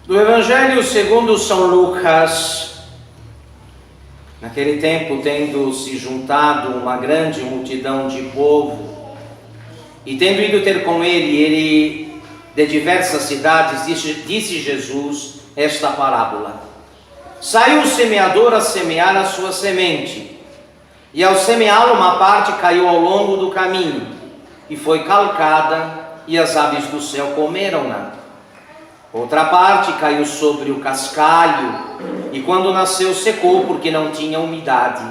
Do Evangelho segundo São Lucas. Naquele tempo, tendo se juntado uma grande multidão de povo, e tendo ido ter com ele de diversas cidades, disse Jesus esta parábola: Saiu o semeador a semear a sua semente, e ao semeá-la uma parte caiu ao longo do caminho, e foi calcada, e as aves do céu comeram-na. Outra parte caiu sobre o cascalho, e quando nasceu secou, porque não tinha umidade.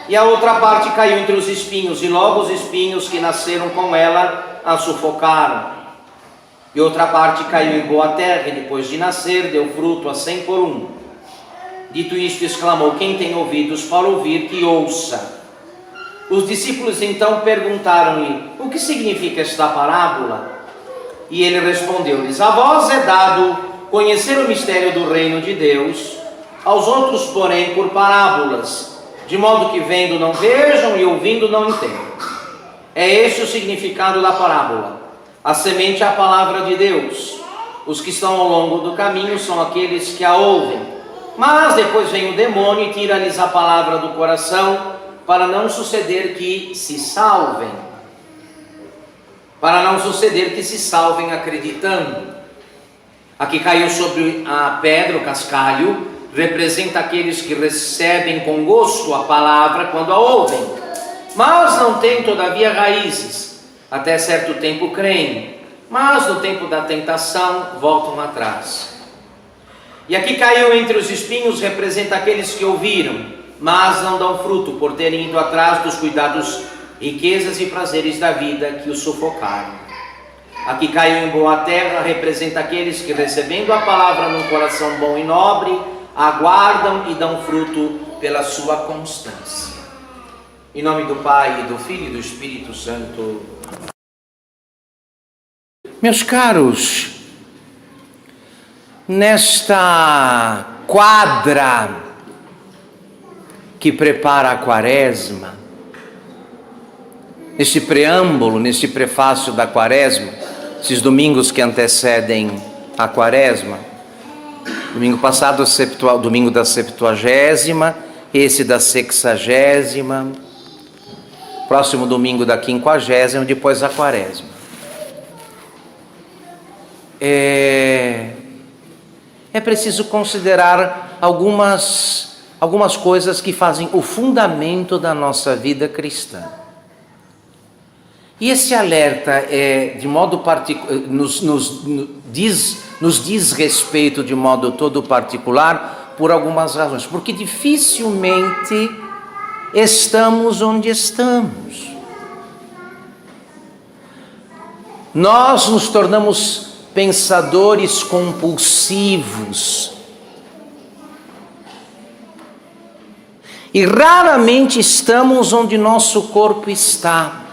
E a outra parte caiu entre os espinhos, e logo os espinhos que nasceram com ela a sufocaram. E outra parte caiu em boa terra, e depois de nascer deu fruto a 100 por 1. Dito isto, exclamou: quem tem ouvidos para ouvir, que ouça. Os discípulos então perguntaram-lhe: o que significa esta parábola? E ele respondeu-lhes: a vós é dado conhecer o mistério do reino de Deus, aos outros, porém, por parábolas, de modo que vendo não vejam e ouvindo não entendam. É este o significado da parábola. A semente é a palavra de Deus. Os que estão ao longo do caminho são aqueles que a ouvem, mas depois vem o demônio e tira-lhes a palavra do coração, para não suceder que se salvem. Acreditando. A que caiu sobre a pedra, o cascalho, representa aqueles que recebem com gosto a palavra quando a ouvem, mas não têm todavia raízes. Até certo tempo creem, mas no tempo da tentação voltam atrás. E a que caiu entre os espinhos representa aqueles que ouviram, mas não dão fruto, por terem ido atrás dos cuidados, riquezas e prazeres da vida que os sufocaram. A que caiu em boa terra representa aqueles que, recebendo a palavra num coração bom e nobre, aguardam e dão fruto pela sua constância. Em nome do Pai, e do Filho e do Espírito Santo. Meus caros, nesta quadra que prepara a Quaresma, nesse preâmbulo, nesse prefácio da Quaresma, esses domingos que antecedem a Quaresma, domingo passado, domingo da 70ª, esse da 60ª, próximo domingo da 50ª, depois a Quaresma. É preciso considerar algumas coisas que fazem o fundamento da nossa vida cristã. E esse alerta de modo nos diz respeito de modo todo particular por algumas razões, porque dificilmente estamos onde estamos. Nós nos tornamos pensadores compulsivos e raramente estamos onde nosso corpo está.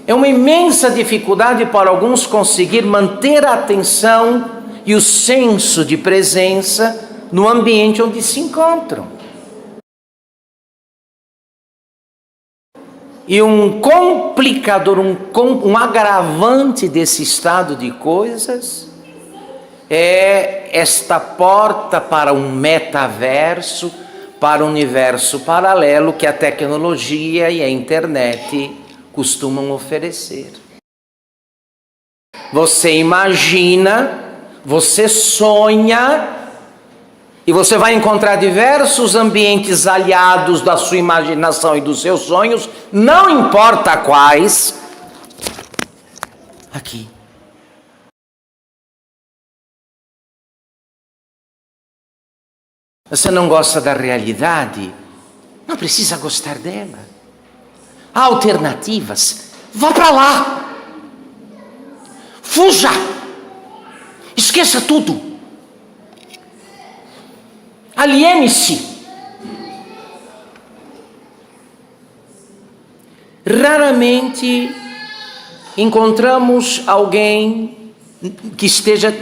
É uma imensa dificuldade para alguns conseguir manter a atenção e o senso de presença no ambiente onde se encontram. E um complicador, um agravante desse estado de coisas é esta porta para um metaverso, para um universo paralelo que a tecnologia e a internet costumam oferecer. Você imagina, você sonha, e você vai encontrar diversos ambientes aliados da sua imaginação e dos seus sonhos, não importa quais, aqui. Você não gosta da realidade? Não precisa gostar dela. Há alternativas. Vá para lá. Fuja. Esqueça tudo. Aliene-se. Raramente encontramos alguém que esteja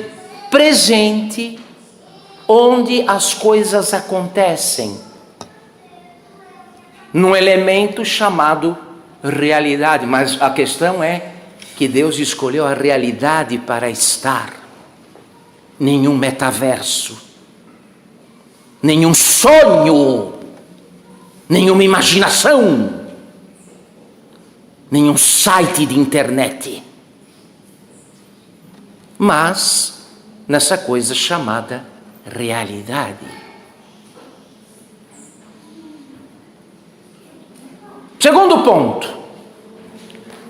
presente onde as coisas acontecem, num elemento chamado realidade. Mas a questão é que Deus escolheu a realidade para estar. nenhum metaverso, nenhum sonho, nenhuma imaginação, nenhum site de internet, mas nessa coisa chamada realidade. Segundo ponto,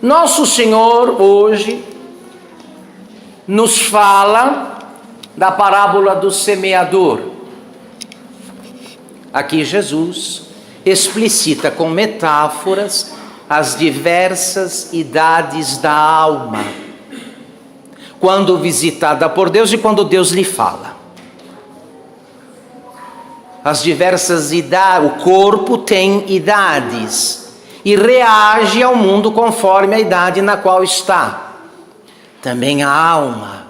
nosso Senhor hoje nos fala da parábola do semeador. Aqui Jesus explicita com metáforas as diversas idades da alma, quando visitada por Deus e quando Deus lhe fala. As diversas idades, o corpo tem idades e reage ao mundo conforme a idade na qual está. Também a alma,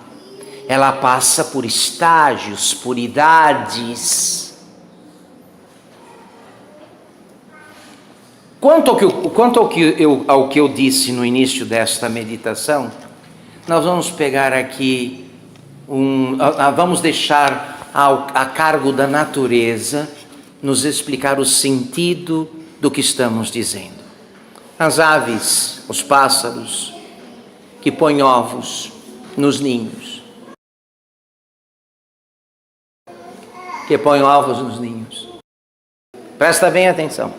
ela passa por estágios, por idades. Quanto ao que eu disse no início desta meditação, nós vamos pegar aqui, vamos deixar a cargo da natureza nos explicar o sentido do que estamos dizendo. As aves, os pássaros, que põem ovos nos ninhos. Que põem ovos nos ninhos. Presta bem atenção.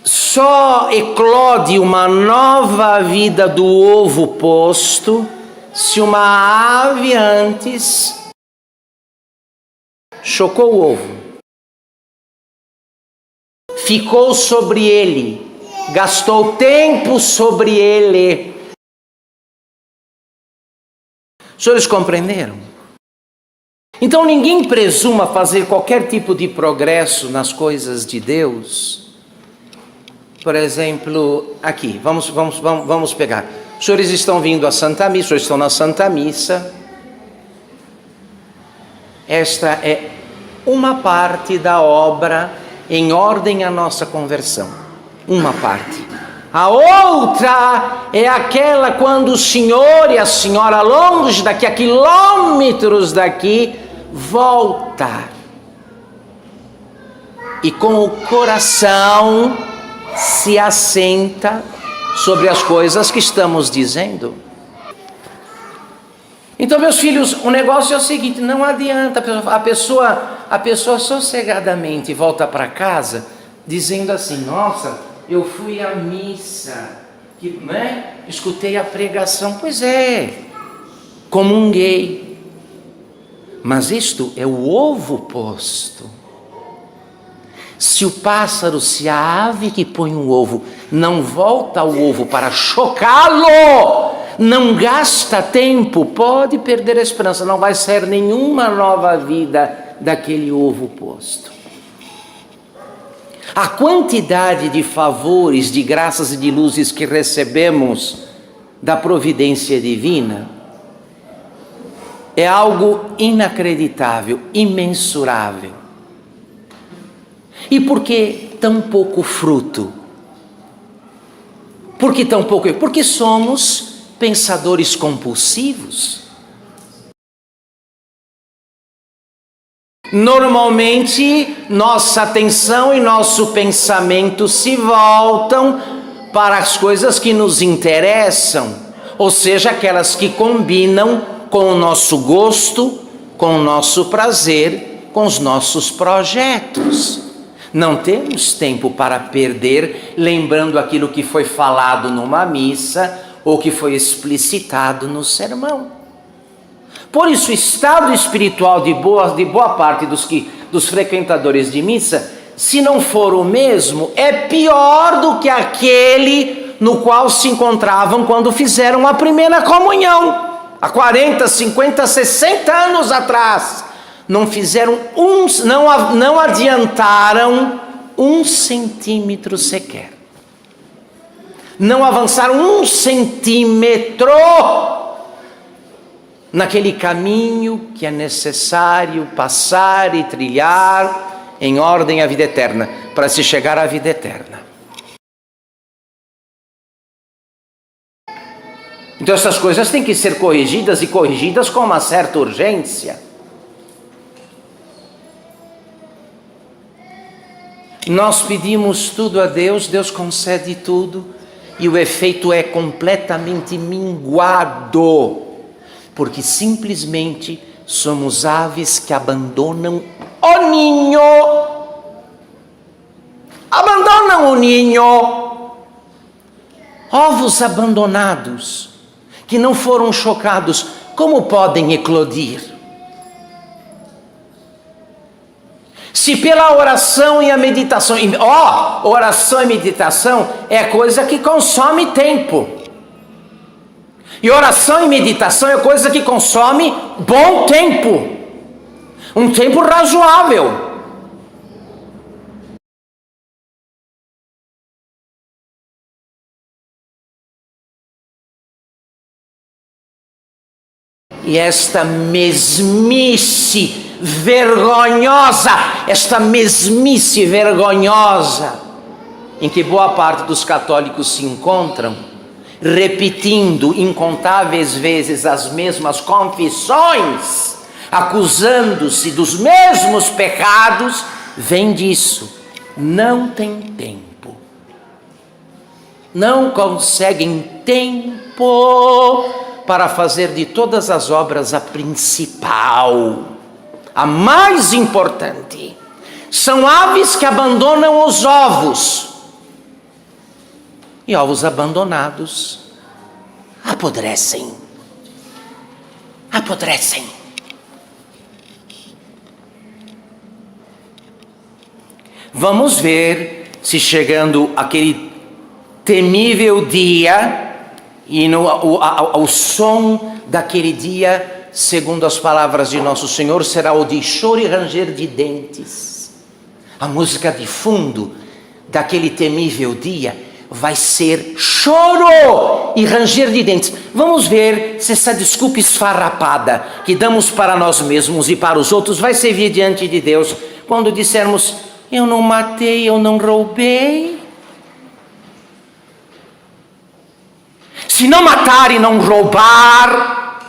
Só eclode uma nova vida do ovo posto se uma ave antes chocou o ovo, ficou sobre ele, gastou tempo sobre ele. Os senhores compreenderam? Então ninguém presuma fazer qualquer tipo de progresso nas coisas de Deus. Por exemplo, aqui, vamos pegar. Os senhores estão vindo à Santa Missa, os senhores estão na Santa Missa. Esta é uma parte da obra em ordem à nossa conversão. Uma parte. A outra é aquela quando o senhor e a senhora, longe daqui, a quilômetros daqui, volta. E com o coração se assenta sobre as coisas que estamos dizendo. Então, meus filhos, o negócio é o seguinte: não adianta a pessoa sossegadamente volta para casa dizendo assim: nossa, eu fui à missa, escutei a pregação. Pois é, comunguei. Mas isto é o ovo posto. Se o pássaro, se a ave que põe um ovo não volta ao ovo para chocá-lo, não gasta tempo, pode perder a esperança, não vai sair nenhuma nova vida daquele ovo posto. A quantidade de favores, de graças e de luzes que recebemos da providência divina é algo inacreditável, imensurável. E por que tão pouco fruto? Por que tão pouco? Porque somos pensadores compulsivos. Normalmente, nossa atenção e nosso pensamento se voltam para as coisas que nos interessam, ou seja, aquelas que combinam com o nosso gosto, com o nosso prazer, com os nossos projetos. Não temos tempo para perder lembrando aquilo que foi falado numa missa ou que foi explicitado no sermão. Por isso, o estado espiritual de boa parte dos frequentadores de missa, se não for o mesmo, é pior do que aquele no qual se encontravam quando fizeram a primeira comunhão, há 40, 50, 60 anos atrás. Não fizeram não adiantaram 1 centímetro sequer. Não avançaram 1 centímetro naquele caminho que é necessário passar e trilhar em ordem à vida eterna, para se chegar à vida eterna. Então essas coisas têm que ser corrigidas e corrigidas com uma certa urgência. Nós pedimos tudo a Deus, Deus concede tudo e o efeito é completamente minguado, porque simplesmente somos aves que abandonam o ninho. Abandonam o ninho. Ovos abandonados, que não foram chocados, como podem eclodir? Se pela oração e a meditação, oração e meditação é coisa que consome tempo. E oração e meditação é coisa que consome bom tempo. Um tempo razoável. E esta mesmice vergonhosa, em que boa parte dos católicos se encontram, repetindo incontáveis vezes as mesmas confissões, acusando-se dos mesmos pecados, vem disso. Não tem tempo. Não conseguem tempo para fazer de todas as obras a principal, a mais importante. São aves que abandonam os ovos. E ovos abandonados apodrecem. Apodrecem. Vamos ver se chegando aquele temível dia e ao som daquele dia, segundo as palavras de nosso Senhor, será o de choro e ranger de dentes. A música de fundo daquele temível dia vai ser choro e ranger de dentes. Vamos ver se essa desculpa esfarrapada que damos para nós mesmos e para os outros vai servir diante de Deus quando dissermos: eu não matei, eu não roubei. Se não matar e não roubar,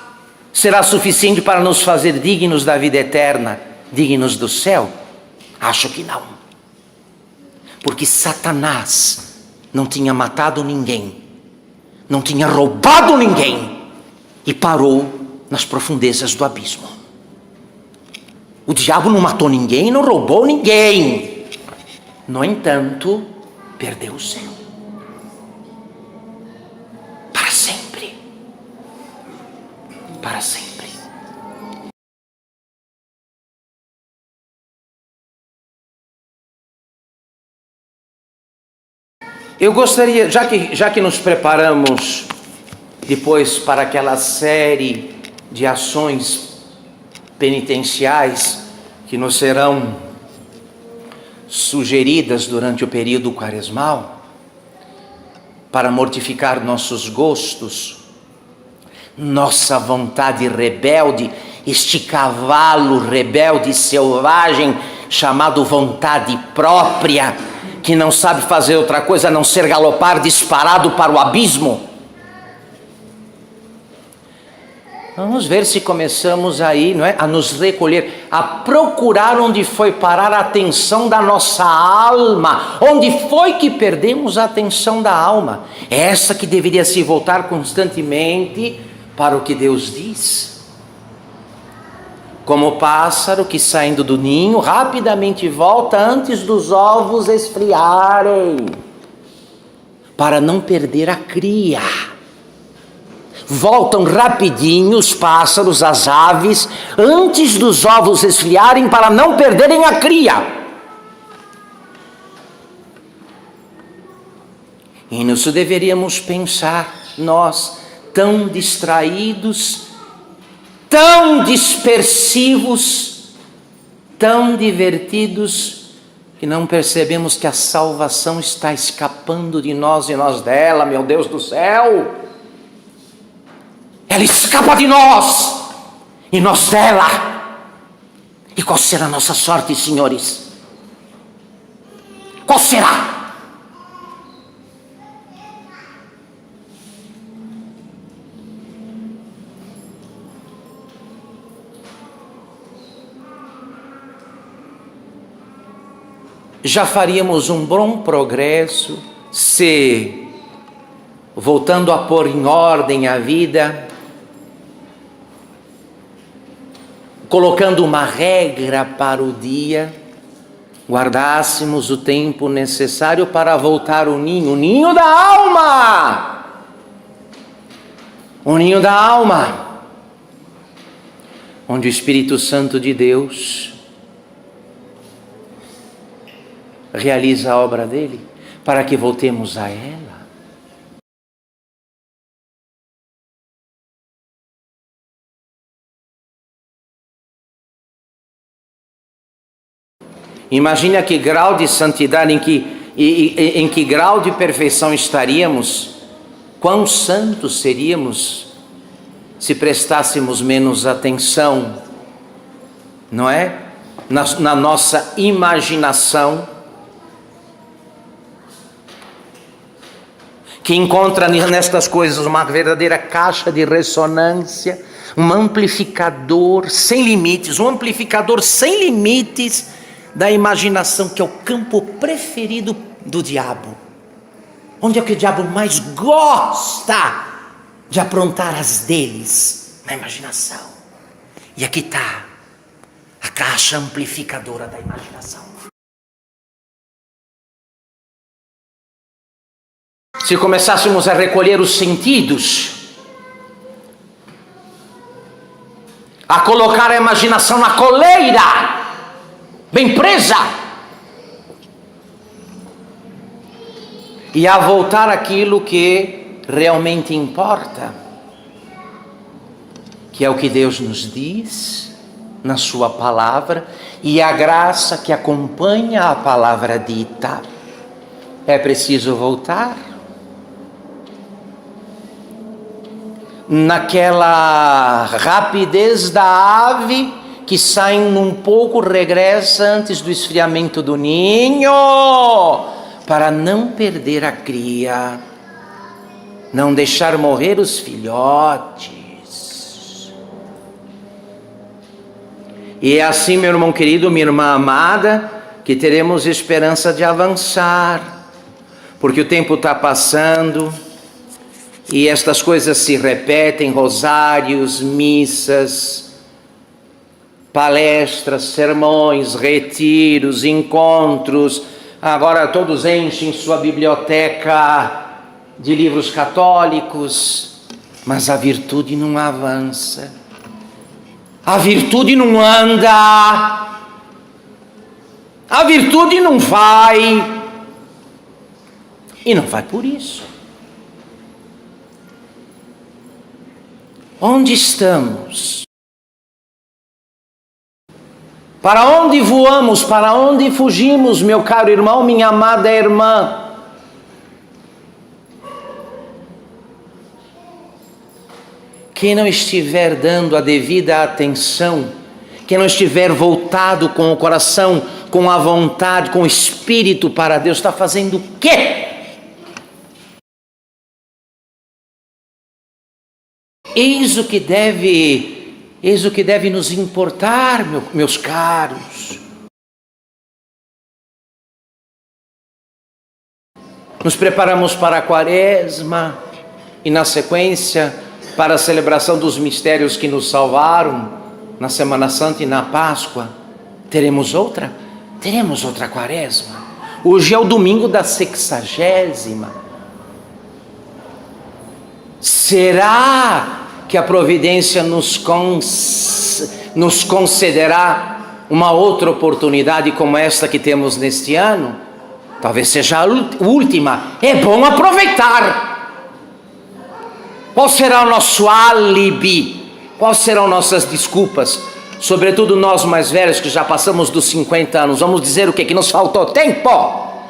será suficiente para nos fazer dignos da vida eterna, dignos do céu? Acho que não. Porque Satanás não tinha matado ninguém, não tinha roubado ninguém e parou nas profundezas do abismo. O diabo não matou ninguém, não roubou ninguém. No entanto, perdeu o céu. Para sempre. Para sempre. Eu gostaria, já que nos preparamos depois para aquela série de ações penitenciais que nos serão sugeridas durante o período quaresmal, para mortificar nossos gostos, nossa vontade rebelde, este cavalo rebelde selvagem chamado vontade própria, que não sabe fazer outra coisa a não ser galopar disparado para o abismo. Vamos ver se começamos aí, não é, a nos recolher, a procurar onde foi parar a atenção da nossa alma, onde foi que perdemos a atenção da alma, essa que deveria se voltar constantemente para o que Deus diz. Como o pássaro que, saindo do ninho, rapidamente volta antes dos ovos esfriarem, para não perder a cria. Voltam rapidinho os pássaros, as aves, antes dos ovos esfriarem, para não perderem a cria. E nisso deveríamos pensar, nós, tão distraídos, tão dispersivos, tão divertidos, que não percebemos que a salvação está escapando de nós e nós dela, meu Deus do céu. Ela escapa de nós e nós dela. E qual será a nossa sorte, senhores? Qual será? já faríamos um bom progresso se, voltando a pôr em ordem a vida, colocando uma regra para o dia, guardássemos o tempo necessário para voltar ao ninho, o ninho da alma. O ninho da alma, onde o Espírito Santo de Deus realiza a obra dele, para que voltemos a ela. Imagine a que grau de santidade, em que grau de perfeição estaríamos, quão santos seríamos se prestássemos menos atenção, não é? Na nossa imaginação, que encontra nestas coisas uma verdadeira caixa de ressonância, um amplificador sem limites, da imaginação, que é o campo preferido do diabo. Onde é que o diabo mais gosta de aprontar as deles? Na imaginação. E aqui está a caixa amplificadora da imaginação. Se começássemos a recolher os sentidos, a colocar a imaginação na coleira, bem presa, e a voltar àquilo que realmente importa, que é o que Deus nos diz na sua palavra e a graça que acompanha a palavra dita. É preciso voltar naquela rapidez da ave que sai um pouco, regressa antes do esfriamento do ninho, para não perder a cria, não deixar morrer os filhotes. E é assim, meu irmão querido, minha irmã amada, que teremos esperança de avançar, porque o tempo está passando e estas coisas se repetem: rosários, missas, palestras, sermões, retiros, encontros. Agora todos enchem sua biblioteca de livros católicos, mas a virtude não avança, a virtude não anda, a virtude não vai, e não vai por isso. Onde estamos? Para onde voamos? Para onde fugimos, meu caro irmão, minha amada irmã? Quem não estiver dando a devida atenção, quem não estiver voltado com o coração, com a vontade, com o espírito para Deus, está fazendo o quê? Eis o que deve nos importar, meus caros. Nos preparamos para a Quaresma e, na sequência, para a celebração dos mistérios que nos salvaram na Semana Santa e na Páscoa. Teremos outra Quaresma. Hoje é o domingo da 60ª. Será que a providência nos concederá uma outra oportunidade como esta que temos neste ano? Talvez seja a última. É bom aproveitar. Qual será o nosso álibi? Quais serão nossas desculpas? Sobretudo nós mais velhos, que já passamos dos 50 anos. Vamos dizer o quê? Que nos faltou tempo?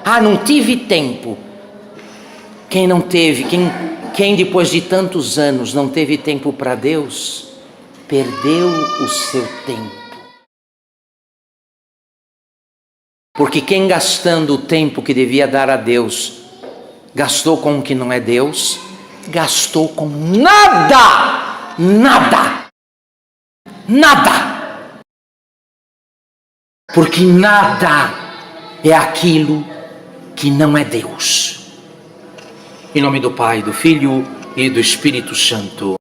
Ah, não tive tempo. Quem não teve, quem depois de tantos anos não teve tempo para Deus, perdeu o seu tempo. Porque quem gastando o tempo que devia dar a Deus, gastou com o que não é Deus, gastou com nada, nada, nada. Porque nada é aquilo que não é Deus. Em nome do Pai, do Filho e do Espírito Santo.